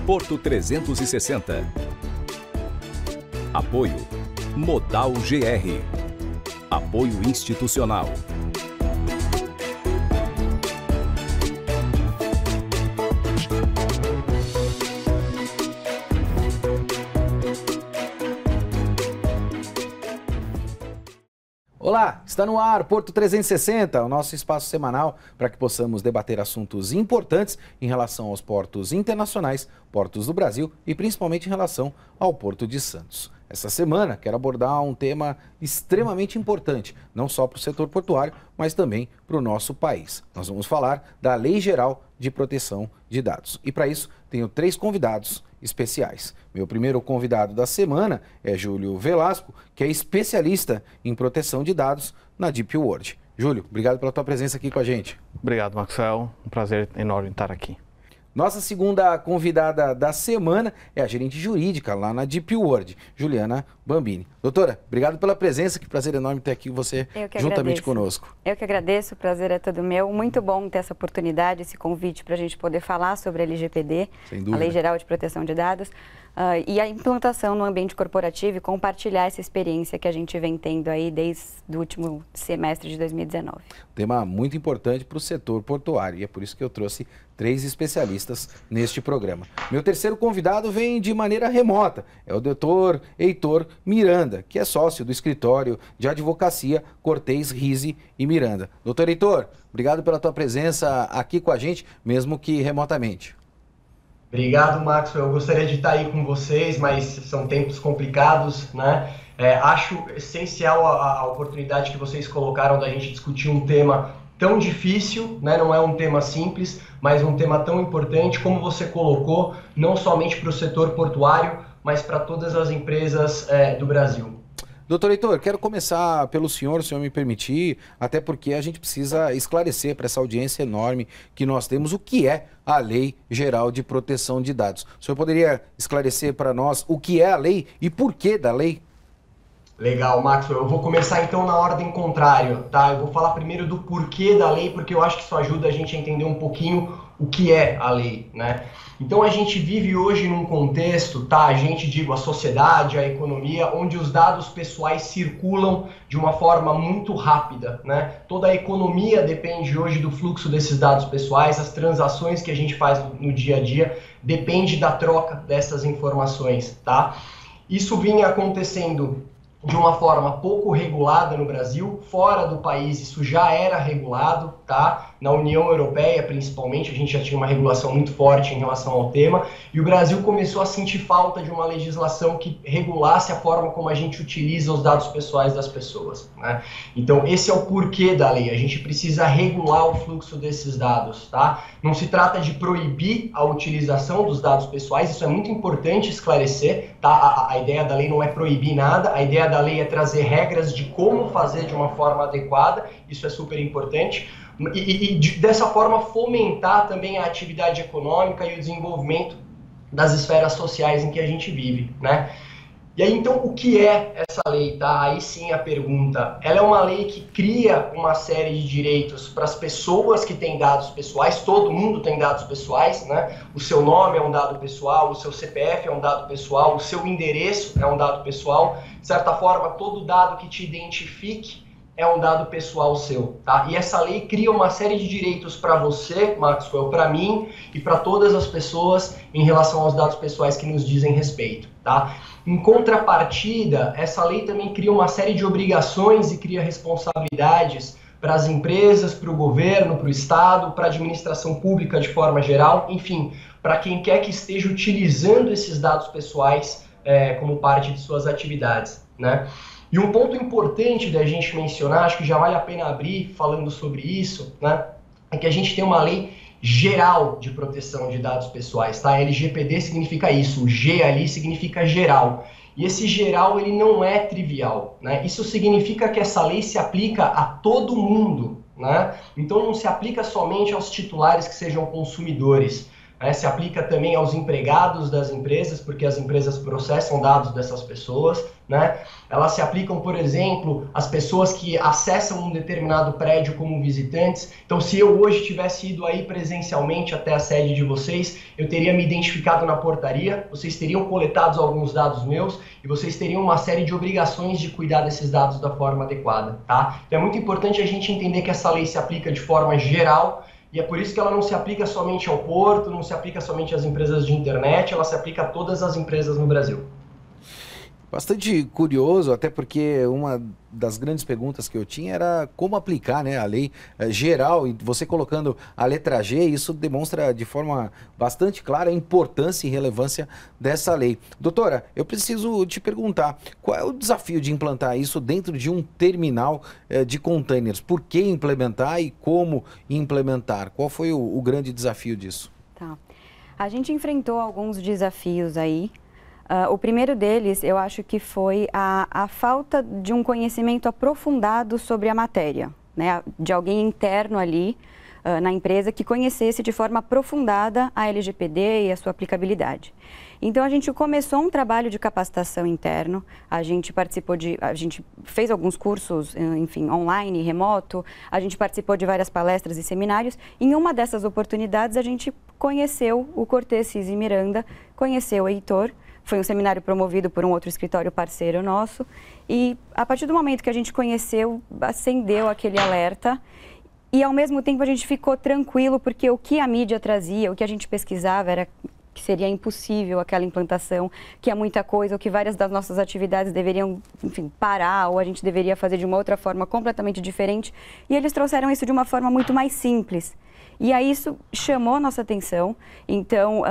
Porto 360. Apoio Modal GR. Apoio institucional. Olá, está no ar Porto 360, o nosso espaço semanal para que possamos debater assuntos importantes em relação aos portos internacionais, portos do Brasil e principalmente em relação ao Porto de Santos. Essa semana quero abordar um tema extremamente importante, não só para o setor portuário, mas também para o nosso país. Nós vamos falar da Lei Geral de Proteção de Dados. E para isso tenho 3 convidados especiais. Meu primeiro convidado da semana é Júlio Velasco, que é especialista em proteção de dados na Deep World. Júlio, obrigado pela tua presença aqui com a gente. Obrigado, Maxwell. Um prazer enorme estar aqui. Nossa segunda convidada da semana é a gerente jurídica lá na Deep World, Juliana Bambini. Doutora, obrigado pela presença, que prazer enorme ter aqui você juntamente conosco. Eu que agradeço, o prazer é todo meu. Muito bom ter essa oportunidade, esse convite para a gente poder falar sobre a LGPD, a Lei Geral de Proteção de Dados, e a implantação no ambiente corporativo e compartilhar essa experiência que a gente vem tendo aí desde o último semestre de 2019. Tema muito importante para o setor portuário e é por isso que eu trouxe 3 especialistas neste programa. Meu terceiro convidado vem de maneira remota, é o doutor Heitor Miranda, que é sócio do escritório de advocacia Cortez, Rizzi e Miranda. Doutor Heitor, obrigado pela tua presença aqui com a gente, mesmo que remotamente. Obrigado, Maxwell. Eu gostaria de estar aí com vocês, mas são tempos complicados, né? Acho essencial a oportunidade que vocês colocaram da gente discutir um tema tão difícil, né? Não é um tema simples, mas um tema tão importante, como você colocou, não somente para o setor portuário, mas para todas as empresas do Brasil. Doutor Heitor, quero começar pelo senhor, se o senhor me permitir, até porque a gente precisa esclarecer para essa audiência enorme que nós temos o que é a Lei Geral de Proteção de Dados. O senhor poderia esclarecer para nós o que é a lei e por que da lei? Legal, Maxwell. Eu vou começar então na ordem contrária, tá? Eu vou falar primeiro do porquê da lei, porque eu acho que isso ajuda a gente a entender um pouquinho o que é a lei, né? Então a gente vive hoje num contexto, tá? A gente, digo, a sociedade, a economia, onde os dados pessoais circulam de uma forma muito rápida, né? Toda a economia depende hoje do fluxo desses dados pessoais, as transações que a gente faz no dia a dia depende da troca dessas informações, tá? Isso vinha acontecendo de uma forma pouco regulada no Brasil, fora do país isso já era regulado, tá? Na União Europeia, principalmente, a gente já tinha uma regulação muito forte em relação ao tema, e o Brasil começou a sentir falta de uma legislação que regulasse a forma como a gente utiliza os dados pessoais das pessoas, né? Então, esse é o porquê da lei, a gente precisa regular o fluxo desses dados, tá? Não se trata de proibir a utilização dos dados pessoais, isso é muito importante esclarecer, tá? A ideia da lei não é proibir nada, a ideia da lei é trazer regras de como fazer de uma forma adequada, isso é super importante, dessa forma fomentar também a atividade econômica e o desenvolvimento das esferas sociais em que a gente vive, né? E aí, então, o que é essa lei, tá? Aí sim a pergunta. Ela é uma lei que cria uma série de direitos para as pessoas que têm dados pessoais, todo mundo tem dados pessoais, né? O seu nome é um dado pessoal, o seu CPF é um dado pessoal, o seu endereço é um dado pessoal. De certa forma, todo dado que te identifique é um dado pessoal seu, tá? E essa lei cria uma série de direitos para você, Maxwell, para mim e para todas as pessoas em relação aos dados pessoais que nos dizem respeito, tá? Em contrapartida, essa lei também cria uma série de obrigações e cria responsabilidades para as empresas, para o governo, para o Estado, para a administração pública de forma geral, enfim, para quem quer que esteja utilizando esses dados pessoais como parte de suas atividades, né? E um ponto importante da gente mencionar, acho que já vale a pena abrir falando sobre isso, né, é que a gente tem uma lei geral de proteção de dados pessoais, tá? LGPD significa isso, o G ali significa geral. E esse geral, ele não é trivial, né? Isso significa que essa lei se aplica a todo mundo, né? Então não se aplica somente aos titulares que sejam consumidores. Se aplica também aos empregados das empresas, porque as empresas processam dados dessas pessoas, né? Elas se aplicam, por exemplo, às pessoas que acessam um determinado prédio como visitantes. Então, se eu hoje tivesse ido aí presencialmente até a sede de vocês, eu teria me identificado na portaria, vocês teriam coletado alguns dados meus e vocês teriam uma série de obrigações de cuidar desses dados da forma adequada, tá? Então, é muito importante a gente entender que essa lei se aplica de forma geral. E é por isso que ela não se aplica somente ao porto, não se aplica somente às empresas de internet, ela se aplica a todas as empresas no Brasil. Bastante curioso, até porque uma das grandes perguntas que eu tinha era como aplicar, né, a lei geral, e você colocando a letra G, isso demonstra de forma bastante clara a importância e relevância dessa lei. Doutora, eu preciso te perguntar, qual é o desafio de implantar isso dentro de um terminal de containers? Por que implementar e como implementar? Qual foi o grande desafio disso? Tá. A gente enfrentou alguns desafios aí. O primeiro deles, eu acho que foi a falta de um conhecimento aprofundado sobre a matéria, né? De alguém interno ali na empresa que conhecesse de forma aprofundada a LGPD e a sua aplicabilidade. Então, a gente começou um trabalho de capacitação interno, a gente fez alguns cursos, enfim, online, remoto, a gente participou de várias palestras e seminários. Em uma dessas oportunidades, a gente conheceu o Cortez Cis e Miranda, conheceu o Heitor. Foi um seminário promovido por um outro escritório parceiro nosso e a partir do momento que a gente conheceu, acendeu aquele alerta e ao mesmo tempo a gente ficou tranquilo porque o que a mídia trazia, o que a gente pesquisava era que seria impossível aquela implantação, que é muita coisa, ou que várias das nossas atividades deveriam, enfim, parar ou a gente deveria fazer de uma outra forma completamente diferente e eles trouxeram isso de uma forma muito mais simples. E aí isso chamou a nossa atenção, então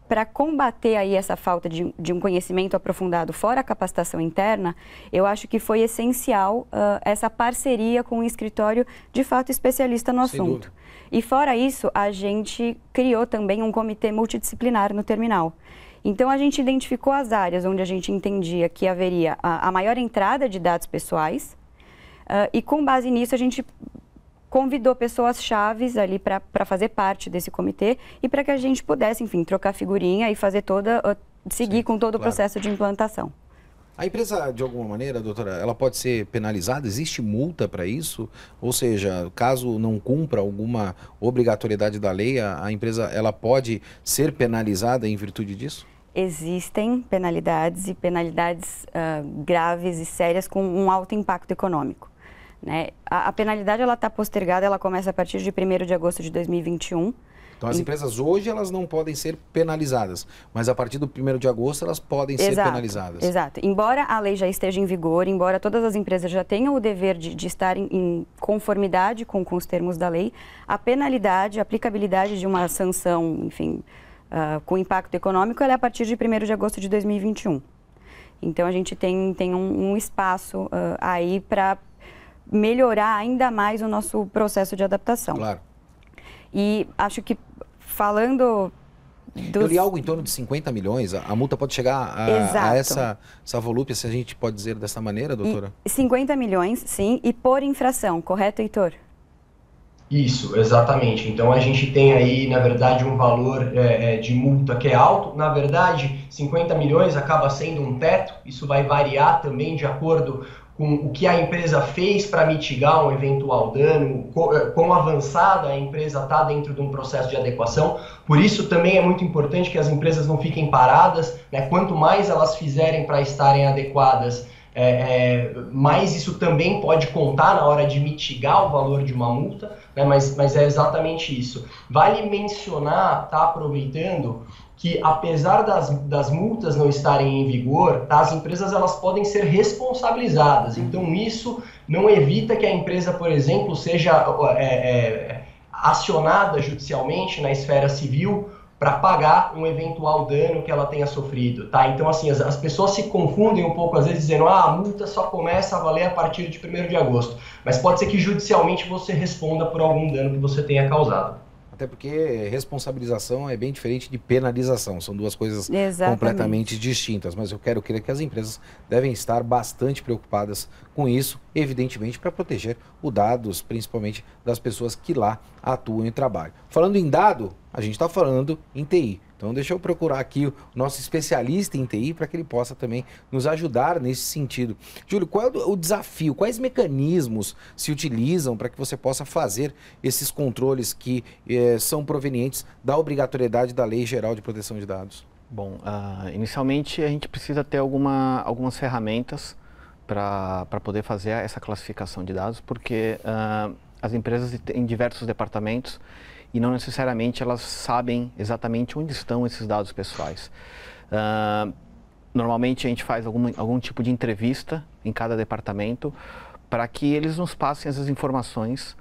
para combater aí essa falta de um conhecimento aprofundado fora a capacitação interna, eu acho que foi essencial essa parceria com um escritório de fato especialista no assunto. E fora isso, a gente criou também um comitê multidisciplinar no terminal. Então a gente identificou as áreas onde a gente entendia que haveria a maior entrada de dados pessoais e com base nisso a gente convidou pessoas-chaves ali para fazer parte desse comitê e para que a gente pudesse, enfim, trocar figurinha e fazer seguir com todo o processo de implantação. A empresa, de alguma maneira, doutora, ela pode ser penalizada? Existe multa para isso? Ou seja, caso não cumpra alguma obrigatoriedade da lei, a empresa ela pode ser penalizada em virtude disso? Existem penalidades e penalidades graves e sérias com um alto impacto econômico. Né? A penalidade ela está postergada, ela começa a partir de 1º de agosto de 2021. Então as empresas hoje elas não podem ser penalizadas, mas a partir do 1º de agosto elas podem ser penalizadas. Exato. Embora a lei já esteja em vigor, embora todas as empresas já tenham o dever de estar em conformidade com os termos da lei, a penalidade, a aplicabilidade de uma sanção, enfim, com impacto econômico, ela é a partir de 1º de agosto de 2021. Então a gente tem um espaço aí para melhorar ainda mais o nosso processo de adaptação. Claro. E acho que falando Eu li algo em torno de 50 milhões, a multa pode chegar a essa volúpia, se a gente pode dizer dessa maneira, doutora? 50 milhões, sim, e por infração, correto, Heitor? Isso, exatamente. Então a gente tem aí, na verdade, um valor de multa que é alto. Na verdade, 50 milhões acaba sendo um teto, isso vai variar também de acordo com o que a empresa fez para mitigar um eventual dano, quão avançada a empresa está dentro de um processo de adequação. Por isso também é muito importante que as empresas não fiquem paradas, né? Quanto mais elas fizerem para estarem adequadas, mais isso também pode contar na hora de mitigar o valor de uma multa, né? Mas é exatamente isso. Vale mencionar, tá, aproveitando, que apesar das multas não estarem em vigor, tá, as empresas elas podem ser responsabilizadas. Então isso não evita que a empresa, por exemplo, seja acionada judicialmente na esfera civil para pagar um eventual dano que ela tenha sofrido, tá? Então, assim, as pessoas se confundem um pouco, às vezes, dizendo a multa só começa a valer a partir de 1º de agosto. Mas pode ser que judicialmente você responda por algum dano que você tenha causado. Até porque responsabilização é bem diferente de penalização, são duas coisas completamente distintas. Mas eu quero crer que as empresas devem estar bastante preocupadas com isso, evidentemente para proteger os dados, principalmente das pessoas que lá atuam e trabalham. Falando em dado, a gente está falando em TI. Então deixa eu procurar aqui o nosso especialista em TI para que ele possa também nos ajudar nesse sentido. Júlio, qual é o desafio? Quais mecanismos se utilizam para que você possa fazer esses controles que são provenientes da obrigatoriedade da Lei Geral de Proteção de Dados? Bom, inicialmente a gente precisa ter algumas ferramentas para poder fazer essa classificação de dados, porque as empresas têm diversos departamentos e não necessariamente elas sabem exatamente onde estão esses dados pessoais. Normalmente a gente faz algum tipo de entrevista em cada departamento para que eles nos passem essas informações,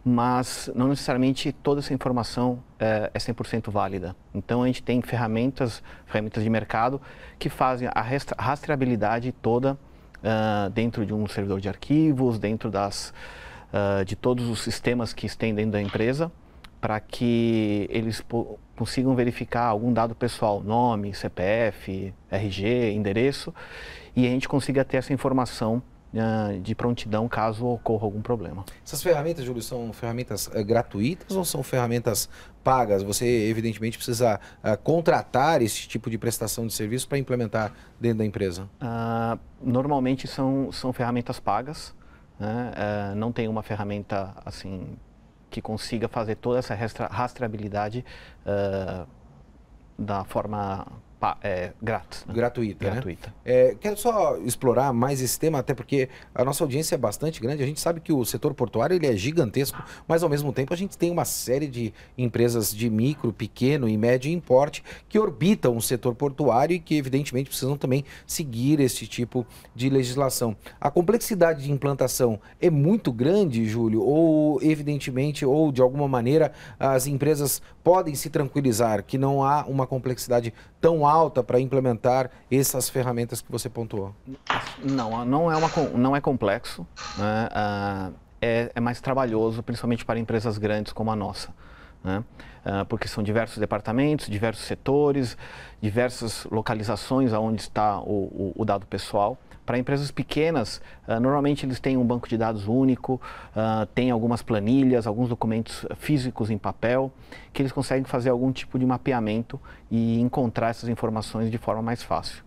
mas não necessariamente toda essa informação é 100% válida. Então a gente tem ferramentas de mercado que fazem a rastreabilidade toda dentro de um servidor de arquivos, dentro de todos os sistemas que estão dentro da empresa, para que eles consigam verificar algum dado pessoal, nome, CPF, RG, endereço, e a gente consiga ter essa informação de prontidão caso ocorra algum problema. Essas ferramentas, Júlio, são ferramentas gratuitas ou são ferramentas pagas? Você, evidentemente, precisa contratar esse tipo de prestação de serviço para implementar dentro da empresa? Normalmente são ferramentas pagas, né? Não tem uma ferramenta assim que consiga fazer toda essa rastreabilidade da forma grátis. Né? Gratuita. Gratuita. Né? Quero só explorar mais esse tema, até porque a nossa audiência é bastante grande. A gente sabe que o setor portuário ele é gigantesco, mas ao mesmo tempo a gente tem uma série de empresas de micro, pequeno e médio porte que orbitam o setor portuário e que evidentemente precisam também seguir esse tipo de legislação. A complexidade de implantação é muito grande, Júlio, ou evidentemente, ou de alguma maneira, as empresas podem se tranquilizar que não há uma complexidade tão alta para implementar essas ferramentas que você pontuou? Não é complexo, né? É mais trabalhoso, principalmente para empresas grandes como a nossa, né? Porque são diversos departamentos, diversos setores, diversas localizações onde está o dado pessoal. Para empresas pequenas, normalmente eles têm um banco de dados único, têm algumas planilhas, alguns documentos físicos em papel, que eles conseguem fazer algum tipo de mapeamento e encontrar essas informações de forma mais fácil.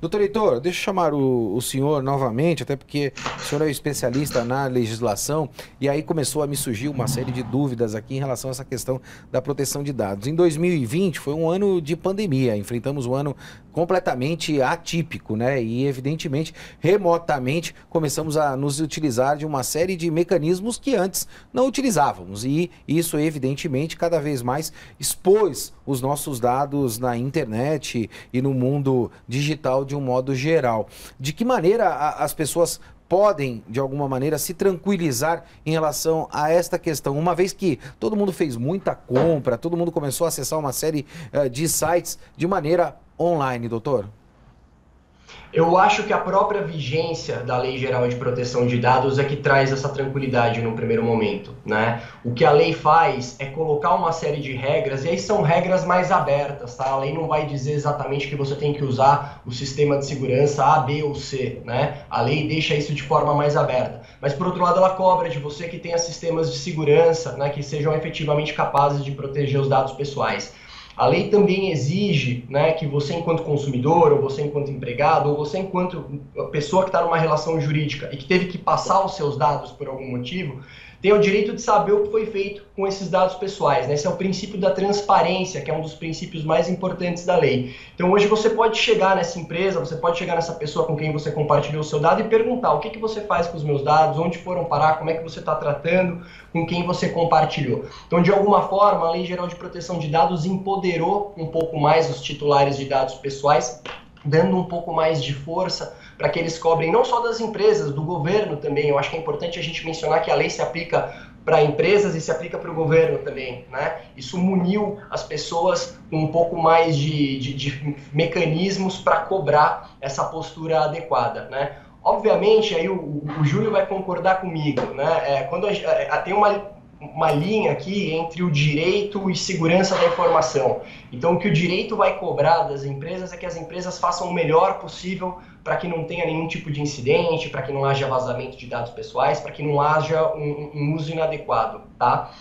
Doutor Heitor, deixa eu chamar o senhor novamente, até porque o senhor é especialista na legislação e aí começou a me surgir uma série de dúvidas aqui em relação a essa questão da proteção de dados. Em 2020 foi um ano de pandemia, enfrentamos um ano completamente atípico, né? E evidentemente, remotamente, começamos a nos utilizar de uma série de mecanismos que antes não utilizávamos e isso evidentemente cada vez mais expôs os nossos dados na internet e no mundo digital de um modo geral. De que maneira as pessoas podem, de alguma maneira, se tranquilizar em relação a esta questão, uma vez que todo mundo fez muita compra, todo mundo começou a acessar uma série de sites de maneira online, doutor? Eu acho que a própria vigência da Lei Geral de Proteção de Dados é que traz essa tranquilidade no primeiro momento, né? O que a lei faz é colocar uma série de regras, e aí são regras mais abertas, tá? A lei não vai dizer exatamente que você tem que usar o sistema de segurança A, B ou C, né? A lei deixa isso de forma mais aberta. Mas, por outro lado, ela cobra de você que tenha sistemas de segurança, né, que sejam efetivamente capazes de proteger os dados pessoais. A lei também exige, né, que você enquanto consumidor, ou você enquanto empregado, ou você enquanto pessoa que está numa relação jurídica e que teve que passar os seus dados por algum motivo, tem o direito de saber o que foi feito com esses dados pessoais, né? Esse é o princípio da transparência, que é um dos princípios mais importantes da lei. Então hoje você pode chegar nessa empresa, você pode chegar nessa pessoa com quem você compartilhou o seu dado e perguntar o que você faz com os meus dados, onde foram parar, como é que você está tratando, com quem você compartilhou. Então, de alguma forma, a Lei Geral de Proteção de Dados empoderou um pouco mais os titulares de dados pessoais, dando um pouco mais de força para que eles cobrem não só das empresas, do governo também. Eu acho que é importante a gente mencionar que a lei se aplica para empresas e se aplica para o governo também, né? Isso muniu as pessoas com um pouco mais de mecanismos para cobrar essa postura adequada, né? Obviamente, aí o Júlio vai concordar comigo, né? Quando tem uma linha aqui entre o direito e segurança da informação. Então, o que o direito vai cobrar das empresas é que as empresas façam o melhor possível para que não tenha nenhum tipo de incidente, para que não haja vazamento de dados pessoais, para que não haja um uso inadequado, tá?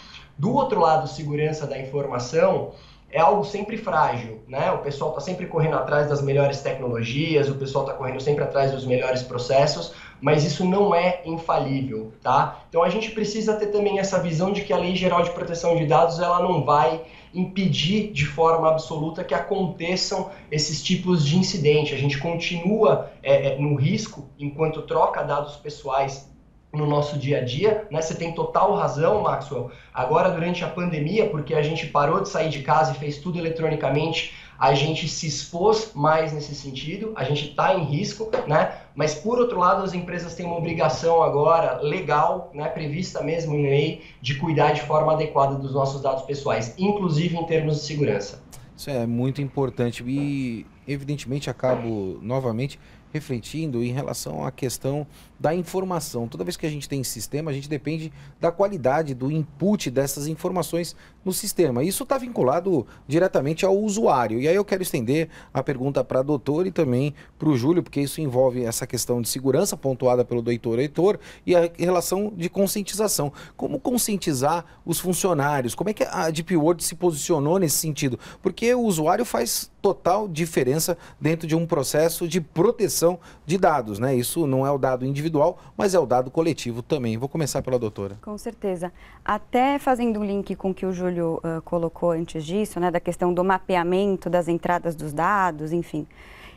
Do outro lado, segurança da informação é algo sempre frágil, né? O pessoal está sempre correndo atrás das melhores tecnologias, o pessoal está correndo sempre atrás dos melhores processos, mas isso não é infalível, tá? Então a gente precisa ter também essa visão de que a Lei Geral de Proteção de Dados, ela não vai impedir de forma absoluta que aconteçam esses tipos de incidente. A gente continua no risco enquanto troca dados pessoais no nosso dia a dia, né? Você tem total razão, Maxwell. Agora, durante a pandemia, porque a gente parou de sair de casa e fez tudo eletronicamente, a gente se expôs mais nesse sentido, a gente está em risco, né? Mas, por outro lado, as empresas têm uma obrigação agora legal, né, prevista mesmo em lei, de cuidar de forma adequada dos nossos dados pessoais, inclusive em termos de segurança. Isso é muito importante e, evidentemente, acabo novamente refletindo em relação à questão da informação. Toda vez que a gente tem sistema, a gente depende da qualidade do input dessas informações no sistema. Isso está vinculado diretamente ao usuário. E aí eu quero estender a pergunta para a doutora e também para o Júlio, porque isso envolve essa questão de segurança pontuada pelo doutor Heitor e a relação de conscientização. Como conscientizar os funcionários? Como é que a Deep World se posicionou nesse sentido? Porque o usuário faz total diferença dentro de um processo de proteção de dados, né? Isso não é o dado individual, mas é o dado coletivo também. Vou começar pela doutora. Com certeza. Até fazendo um link com o que o Júlio colocou antes disso, né, da questão do mapeamento das entradas dos dados, enfim.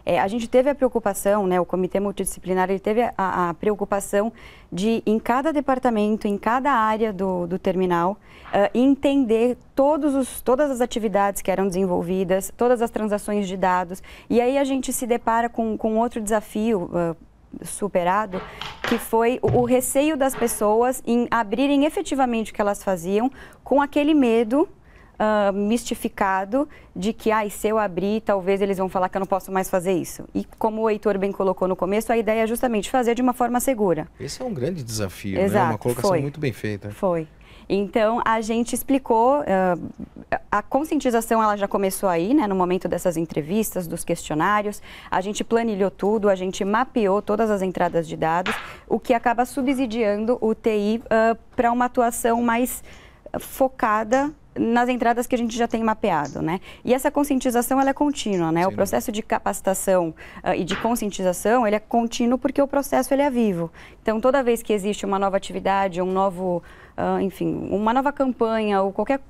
A gente teve a preocupação, né, o Comitê Multidisciplinar ele teve a preocupação de, em cada departamento, em cada área do terminal, entender todas as atividades que eram desenvolvidas, todas as transações de dados. E aí a gente se depara com outro desafio superado, que foi o receio das pessoas em abrirem efetivamente o que elas faziam, com aquele medo mistificado de que, se eu abrir, talvez eles vão falar que eu não posso mais fazer isso. E como o Heitor bem colocou no começo, a ideia é justamente fazer de uma forma segura. Esse é um grande desafio, exato, né? Uma colocação muito bem feita. Foi. Então, a gente explicou, a conscientização ela já começou aí, né, no momento dessas entrevistas, dos questionários, a gente planilhou tudo, a gente mapeou todas as entradas de dados, o que acaba subsidiando o TI para uma atuação mais focada nas entradas que a gente já tem mapeado, né? E essa conscientização, ela é contínua, né? Sim. O processo de capacitação e de conscientização, ele é contínuo porque o processo, ele é vivo. Então, toda vez que existe uma nova atividade, um novo, enfim, uma nova campanha ou qualquer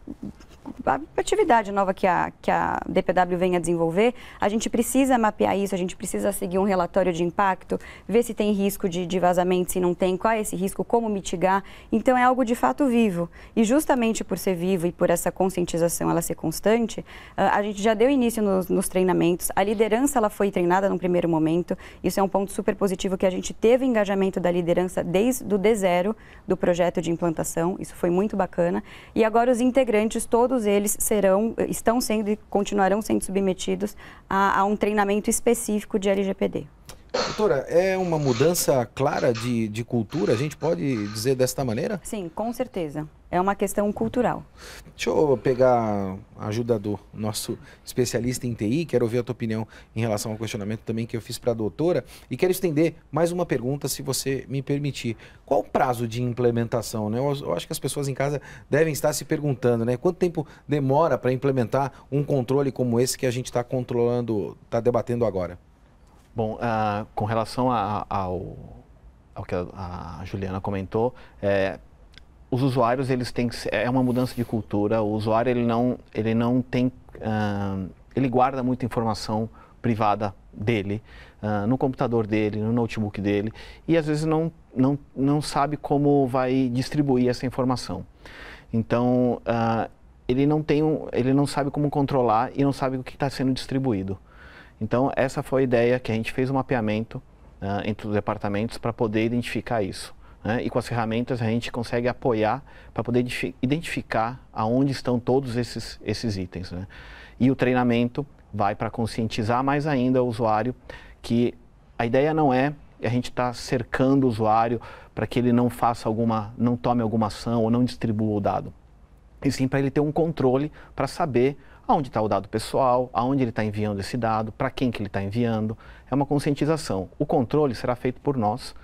atividade nova que a DPW venha desenvolver, a gente precisa mapear isso, a gente precisa seguir um relatório de impacto, ver se tem risco de vazamento, se não tem, qual é esse risco, como mitigar. Então, é algo de fato vivo. E justamente por ser vivo e por essa conscientização ela ser constante, a gente já deu início nos treinamentos. A liderança ela foi treinada num primeiro momento. Isso é um ponto super positivo, que a gente teve engajamento da liderança desde o D0 do projeto de implantação. Isso foi muito bacana. E agora os integrantes, todos eles estão sendo e continuarão sendo submetidos a um treinamento específico de LGPD. Doutora, é uma mudança clara de cultura, a gente pode dizer desta maneira? Sim, com certeza. É uma questão cultural. Deixa eu pegar a ajuda do nosso especialista em TI, quero ouvir a tua opinião em relação ao questionamento também que eu fiz para a doutora, e quero estender mais uma pergunta, se você me permitir. Qual o prazo de implementação, né? Eu acho que as pessoas em casa devem estar se perguntando, né? Quanto tempo demora para implementar um controle como esse que a gente está está debatendo agora? Bom, com relação ao que a Juliana comentou, os usuários, eles têm que é uma mudança de cultura. O usuário, ele não tem, ele guarda muita informação privada dele, no computador dele, no notebook dele, e às vezes não sabe como vai distribuir essa informação. Então, ele não sabe como controlar e não sabe o que está sendo distribuído. Então, essa foi a ideia, que a gente fez um mapeamento entre os departamentos para poder identificar isso. Né? E com as ferramentas a gente consegue apoiar para poder identificar aonde estão todos esses itens. Né? E o treinamento vai para conscientizar mais ainda o usuário, que a ideia não é a gente estar cercando o usuário para que ele não tome alguma ação ou não distribua o dado. E sim para ele ter um controle para saber aonde está o dado pessoal, aonde ele está enviando esse dado, para quem que ele está enviando. É uma conscientização. O controle será feito por nós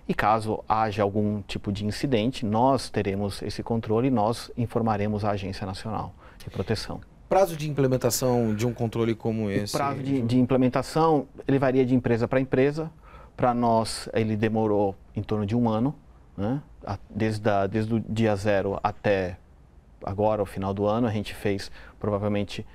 E caso haja algum tipo de incidente, nós teremos esse controle e nós informaremos a Agência Nacional de Proteção. Prazo de implementação de um controle como esse? O prazo de implementação, ele varia de empresa para empresa. Para nós, ele demorou em torno de 1 ano, né? Desde o dia 0 até agora, o final do ano, a gente fez provavelmente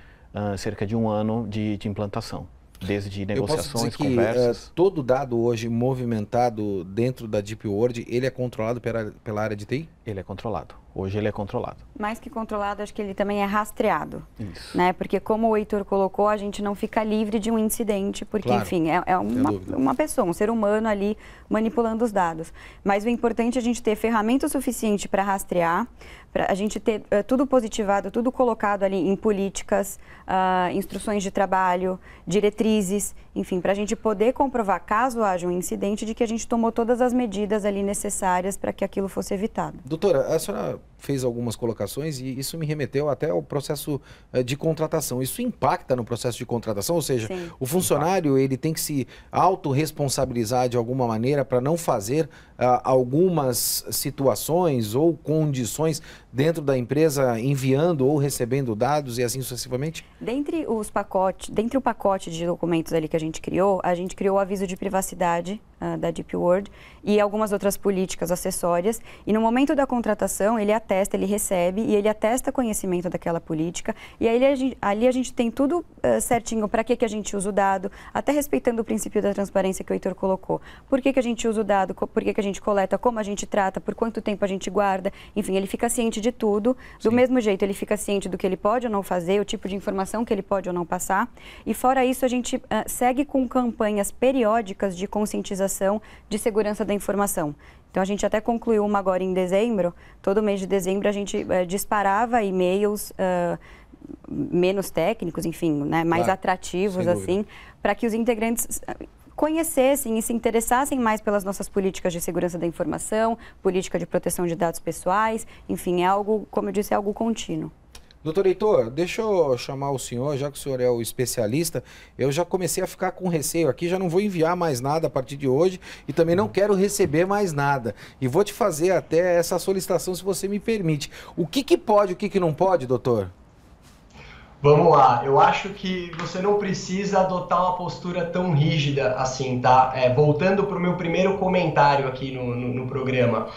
cerca de 1 ano de implantação. Desde negociações, conversas. Todo dado hoje movimentado dentro da Deep World, ele é controlado pela área de TI? Ele é controlado. Hoje ele é controlado. Mais que controlado, acho que ele também é rastreado. Isso. Né? Porque como o Heitor colocou, a gente não fica livre de um incidente, porque, claro, enfim, é uma pessoa, um ser humano ali manipulando os dados. Mas o importante é a gente ter ferramenta suficiente para rastrear, para a gente ter tudo positivado, tudo colocado ali em políticas, instruções de trabalho, diretrizes, enfim, para a gente poder comprovar, caso haja um incidente, de que a gente tomou todas as medidas ali necessárias para que aquilo fosse evitado. Doutora, a senhora fez algumas colocações e isso me remeteu até ao processo de contratação. Isso impacta no processo de contratação? Ou seja, sim, o funcionário ele tem que se autorresponsabilizar de alguma maneira para não fazer algumas situações ou condições dentro da empresa enviando ou recebendo dados e assim sucessivamente? Dentre o pacote de documentos ali que a gente criou o aviso de privacidade da Deep World e algumas outras políticas acessórias. E no momento da contratação, ele recebe e ele atesta conhecimento daquela política. E aí ali a gente tem tudo certinho para que a gente usa o dado, até respeitando o princípio da transparência que o Heitor colocou. Por que a gente usa o dado, por que a gente coleta, como a gente trata, por quanto tempo a gente guarda. Enfim, ele fica ciente de tudo. Do mesmo jeito, ele fica ciente do que ele pode ou não fazer, o tipo de informação que ele pode ou não passar. E fora isso, a gente segue com campanhas periódicas de conscientização de segurança da informação. Então, a gente até concluiu uma agora em dezembro. Todo mês de dezembro, a gente disparava e-mails menos técnicos, enfim, né, mais atrativos, assim, para que os integrantes conhecessem e se interessassem mais pelas nossas políticas de segurança da informação, política de proteção de dados pessoais. Enfim, é algo, como eu disse, é algo contínuo. Doutor Heitor, deixa eu chamar o senhor, já que o senhor é o especialista, eu já comecei a ficar com receio aqui, já não vou enviar mais nada a partir de hoje e também não quero receber mais nada. E vou te fazer até essa solicitação, se você me permite. O que pode, o que não pode, doutor? Vamos lá, eu acho que você não precisa adotar uma postura tão rígida assim, tá? Voltando para o meu primeiro comentário aqui no programa.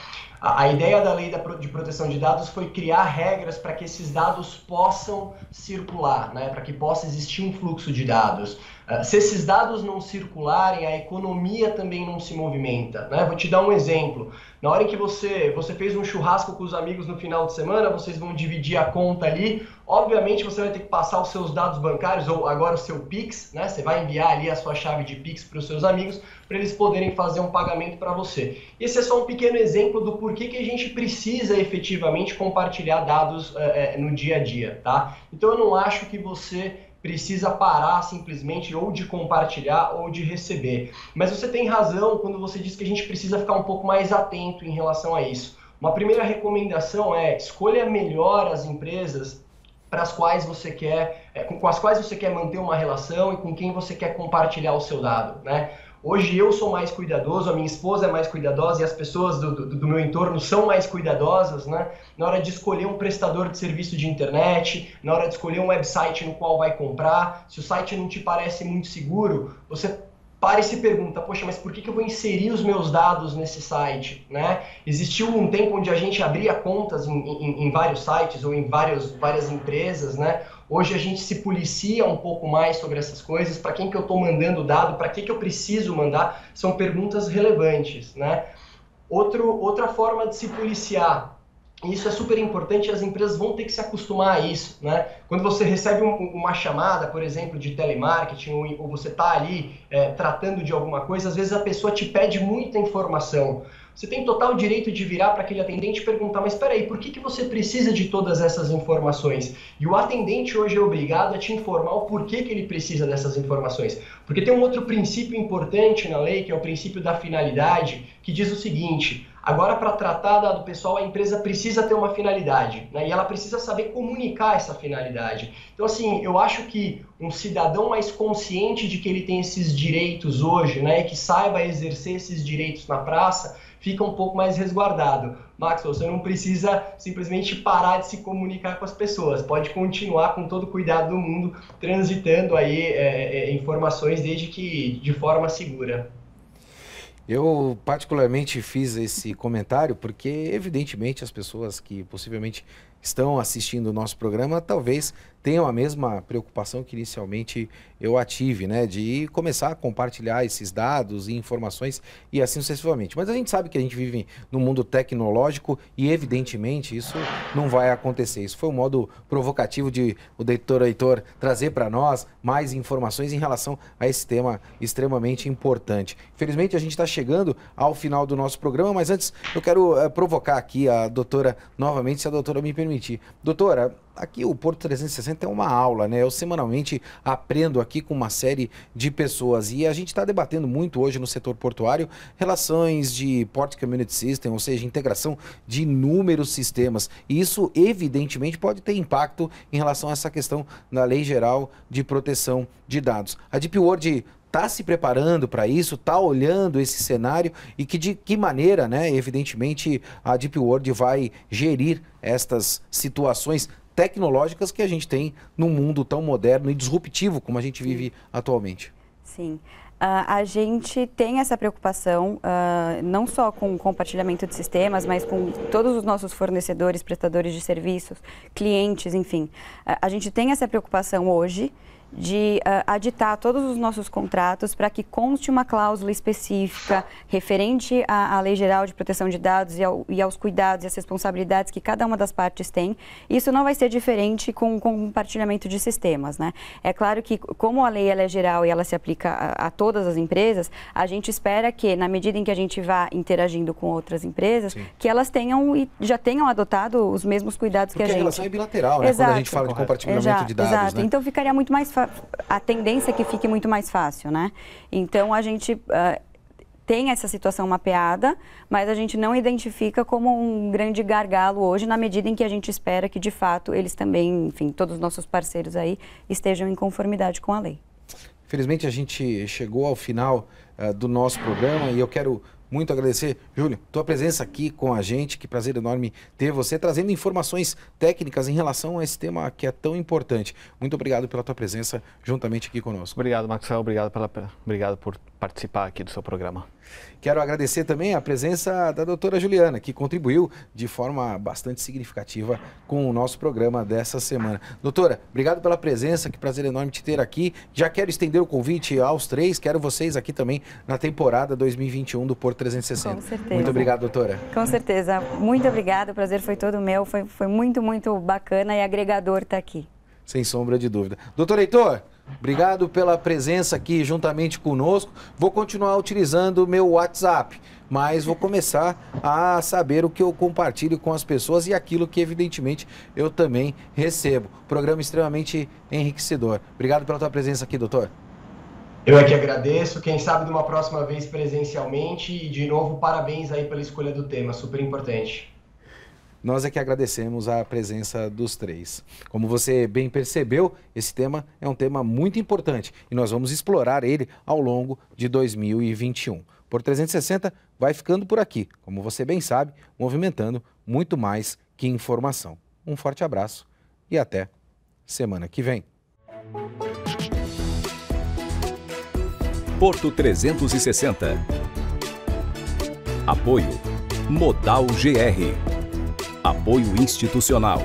A ideia da Lei de Proteção de Dados foi criar regras para que esses dados possam circular, né? Para que possa existir um fluxo de dados. Se esses dados não circularem, a economia também não se movimenta, né? Vou te dar um exemplo. Na hora em que você fez um churrasco com os amigos no final de semana, vocês vão dividir a conta ali. Obviamente você vai ter que passar os seus dados bancários ou agora o seu Pix, né? Você vai enviar ali a sua chave de Pix para os seus amigos para eles poderem fazer um pagamento para você. Esse é só um pequeno exemplo do porquê que a gente precisa efetivamente compartilhar dados no dia a dia, tá? Então eu não acho que você precisa parar simplesmente ou de compartilhar ou de receber. Mas você tem razão quando você diz que a gente precisa ficar um pouco mais atento em relação a isso. Uma primeira recomendação é escolha melhor as empresas para as quais você quer, com as quais você quer manter uma relação e com quem você quer compartilhar o seu dado, né? Hoje eu sou mais cuidadoso, a minha esposa é mais cuidadosa e as pessoas do meu entorno são mais cuidadosas, né? Na hora de escolher um prestador de serviço de internet, na hora de escolher um website no qual vai comprar, se o site não te parece muito seguro, você para e se pergunta, poxa, mas por que eu vou inserir os meus dados nesse site, né? Existiu um tempo onde a gente abria contas em vários sites ou em várias empresas, né? Hoje a gente se policia um pouco mais sobre essas coisas, para quem que eu estou mandando dado, para que eu preciso mandar, são perguntas relevantes, né? Outra forma de se policiar, e isso é super importante, as empresas vão ter que se acostumar a isso, né? Quando você recebe uma chamada, por exemplo, de telemarketing, ou você está ali tratando de alguma coisa, às vezes a pessoa te pede muita informação. Você tem total direito de virar para aquele atendente e perguntar, mas espera aí, por que você precisa de todas essas informações? E o atendente hoje é obrigado a te informar o porquê que ele precisa dessas informações. Porque tem um outro princípio importante na lei, que é o princípio da finalidade, que diz o seguinte: Agora, para tratar dado pessoal, a empresa precisa ter uma finalidade, né? E ela precisa saber comunicar essa finalidade. Então, assim, eu acho que um cidadão mais consciente de que ele tem esses direitos hoje, né, e que saiba exercer esses direitos na praça, fica um pouco mais resguardado. Max, você não precisa simplesmente parar de se comunicar com as pessoas, pode continuar com todo o cuidado do mundo, transitando aí informações desde que de forma segura. Eu particularmente fiz esse comentário porque, evidentemente, as pessoas que possivelmente estão assistindo o nosso programa talvez tenham a mesma preocupação que inicialmente eu a tive, né, de começar a compartilhar esses dados e informações e assim sucessivamente. Mas a gente sabe que a gente vive num mundo tecnológico e, evidentemente, isso não vai acontecer. Isso foi um modo provocativo de o doutor Heitor trazer para nós mais informações em relação a esse tema extremamente importante. Infelizmente, a gente está chegando ao final do nosso programa, mas antes eu quero provocar aqui a doutora novamente, se a doutora me permitir. Doutora, aqui o Porto 360 é uma aula, né? Eu semanalmente aprendo aqui com uma série de pessoas e a gente está debatendo muito hoje no setor portuário relações de Port Community System, ou seja, integração de inúmeros sistemas. E isso, evidentemente, pode ter impacto em relação a essa questão da Lei Geral de Proteção de Dados. A Deep World está se preparando para isso, está olhando esse cenário e de que maneira, né, evidentemente, a Deep World vai gerir estas situações tecnológicas que a gente tem num mundo tão moderno e disruptivo como a gente vive atualmente. Sim. A gente tem essa preocupação, não só com o compartilhamento de sistemas, mas com todos os nossos fornecedores, prestadores de serviços, clientes, enfim. A gente tem essa preocupação hoje de aditar todos os nossos contratos para que conste uma cláusula específica referente à Lei Geral de Proteção de Dados e aos cuidados e às responsabilidades que cada uma das partes tem. Isso não vai ser diferente com o compartilhamento de sistemas, né? É claro que, como a lei ela é geral e ela se aplica a todas as empresas, a gente espera que, na medida em que a gente vá interagindo com outras empresas, sim, que elas tenham e já tenham adotado os mesmos cuidados que a gente. Porque a relação é bilateral, né? Exato. Quando a gente fala de compartilhamento de dados, exato. Né? Então ficaria muito mais a tendência é que fique muito mais fácil, né? Então a gente tem essa situação mapeada, mas a gente não identifica como um grande gargalo hoje, na medida em que a gente espera que de fato eles também, enfim, todos os nossos parceiros aí estejam em conformidade com a lei. Felizmente a gente chegou ao final do nosso programa e eu quero muito agradecer, Júlio, tua presença aqui com a gente, que prazer enorme ter você, trazendo informações técnicas em relação a esse tema que é tão importante. Muito obrigado pela tua presença juntamente aqui conosco. Obrigado, Maxwell, obrigado por participar aqui do seu programa. Quero agradecer também a presença da doutora Juliana, que contribuiu de forma bastante significativa com o nosso programa dessa semana. Doutora, obrigado pela presença, que prazer enorme te ter aqui. Já quero estender o convite aos três, quero vocês aqui também na temporada 2021 do Porto 360. Com certeza. Muito obrigado, doutora. Com certeza. Muito obrigada, o prazer foi todo meu, foi muito, muito bacana e agregador estar aqui. Sem sombra de dúvida. Doutor Heitor, obrigado pela presença aqui juntamente conosco. Vou continuar utilizando o meu WhatsApp, mas vou começar a saber o que eu compartilho com as pessoas e aquilo que, evidentemente, eu também recebo. Programa extremamente enriquecedor. Obrigado pela tua presença aqui, doutor. Eu é que agradeço. Quem sabe de uma próxima vez presencialmente e, de novo, parabéns aí pela escolha do tema, super importante. Nós é que agradecemos a presença dos três. Como você bem percebeu, esse tema é um tema muito importante e nós vamos explorar ele ao longo de 2021. Por 360 vai ficando por aqui, como você bem sabe, movimentando muito mais que informação. Um forte abraço e até semana que vem. Porto 360. Apoio Modal GR. Apoio institucional.